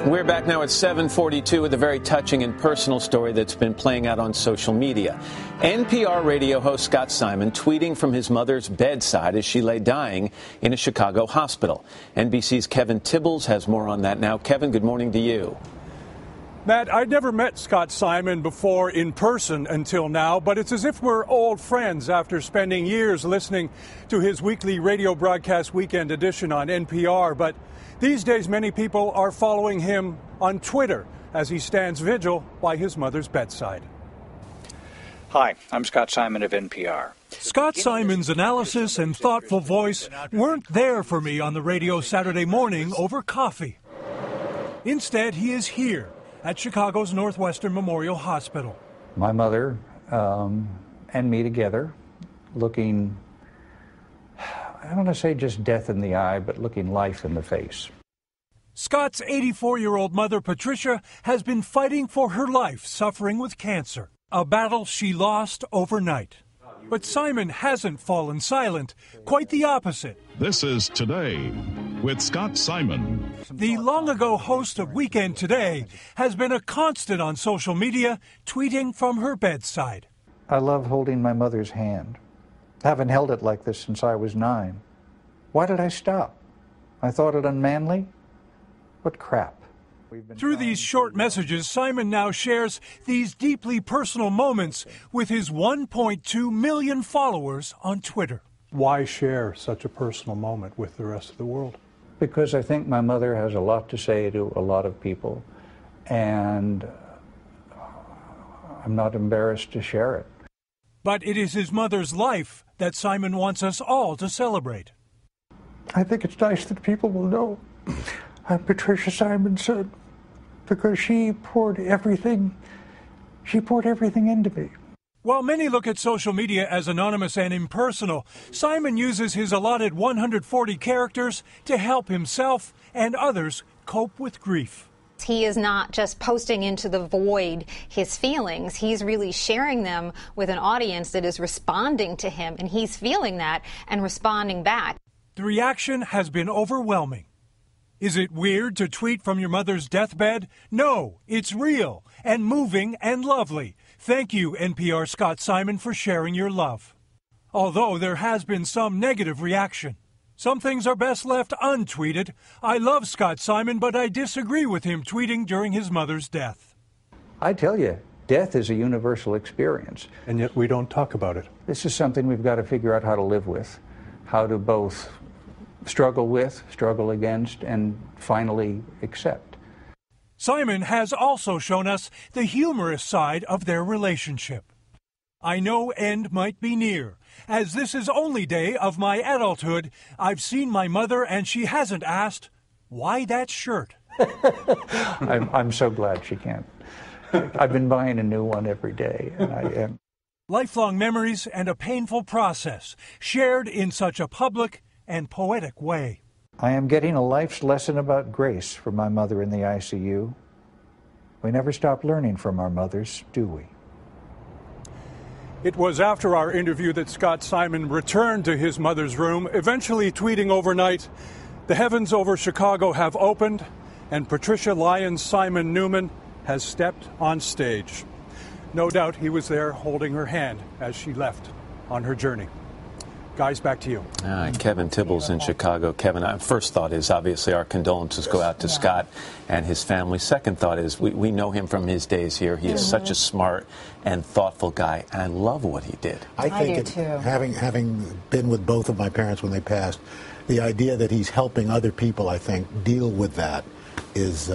We're back now at 7:42 with a very touching and personal story that's been playing out on social media. NPR radio host Scott Simon tweeting from his mother's bedside as she lay dying in a Chicago hospital. NBC's Kevin Tibbles has more on that now. Kevin, good morning to you. Matt, I'd never met Scott Simon before in person until now, but it's as if we're old friends after spending years listening to his weekly radio broadcast Weekend Edition on NPR. But these days, many people are following him on Twitter as he stands vigil by his mother's bedside. Hi, I'm Scott Simon of NPR. Scott Simon's analysis and thoughtful voice weren't there for me on the radio Saturday morning over coffee. Instead, he is here at Chicago's Northwestern Memorial Hospital. My mother and me together, looking, I don't want to say just death in the eye, but looking life in the face. Scott's 84-year-old mother, Patricia, has been fighting for her life, suffering with cancer, a battle she lost overnight. But Simon hasn't fallen silent, quite the opposite. This is Today with Scott Simon. The long-ago host of Weekend Today has been a constant on social media, tweeting from her bedside. I love holding my mother's hand. Haven't held it like this since I was 9. Why did I stop? I thought it unmanly? What crap. Through these short messages, Simon now shares these deeply personal moments with his 1.2 million followers on Twitter. Why share such a personal moment with the rest of the world? Because I think my mother has a lot to say to a lot of people, and I'm not embarrassed to share it. But it is his mother's life that Simon wants us all to celebrate. I think it's nice that people will know I'm Patricia Simon's son, because she poured everything into me. While many look at social media as anonymous and impersonal, Simon uses his allotted 140 characters to help himself and others cope with grief. He is not just posting into the void his feelings. He's really sharing them with an audience that is responding to him, and he's feeling that and responding back. The reaction has been overwhelming. Is it weird to tweet from your mother's deathbed? No, it's real and moving and lovely. Thank you, NPR Scott Simon, for sharing your love. Although there has been some negative reaction. Some things are best left untweeted. I love Scott Simon, but I disagree with him tweeting during his mother's death. I tell you, death is a universal experience. And yet we don't talk about it. This is something we've got to figure out how to live with, how to both struggle with, struggle against, and finally accept. Simon has also shown us the humorous side of their relationship. I know end might be near. As this is only day of my adulthood, I've seen my mother and she hasn't asked, why that shirt? I'm so glad she can't. I've been buying a new one every day, and I am. Lifelong memories and a painful process, shared in such a public and poetic way. I am getting a life's lesson about grace from my mother in the ICU. We never stop learning from our mothers, do we? It was after our interview that Scott Simon returned to his mother's room, eventually tweeting overnight, "The heavens over Chicago have opened, and Patricia Lyons Simon Newman has stepped on stage." No doubt he was there holding her hand as she left on her journey. Guys, back to you. Kevin Tibbles in Chicago. Kevin, first thought is obviously our condolences go out to Scott and his family. Second thought is we know him from his days here. He is such a smart and thoughtful guy, and I love what he did. I think having been with both of my parents when they passed, the idea that he's helping other people, I think, deal with that is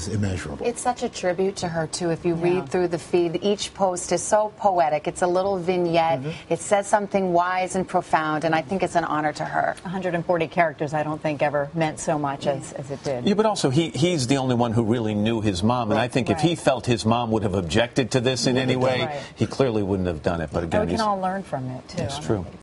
immeasurable. It's such a tribute to her, too. If you read through the feed, each post is so poetic. It's a little vignette. It says something wise and profound, and I think it's an honor to her. 140 characters I don't think ever meant so much as it did. Yeah, but also he's the only one who really knew his mom, and I think if he felt his mom would have objected to this in any way, he clearly wouldn't have done it. But again, we can all learn from it, too. It's true.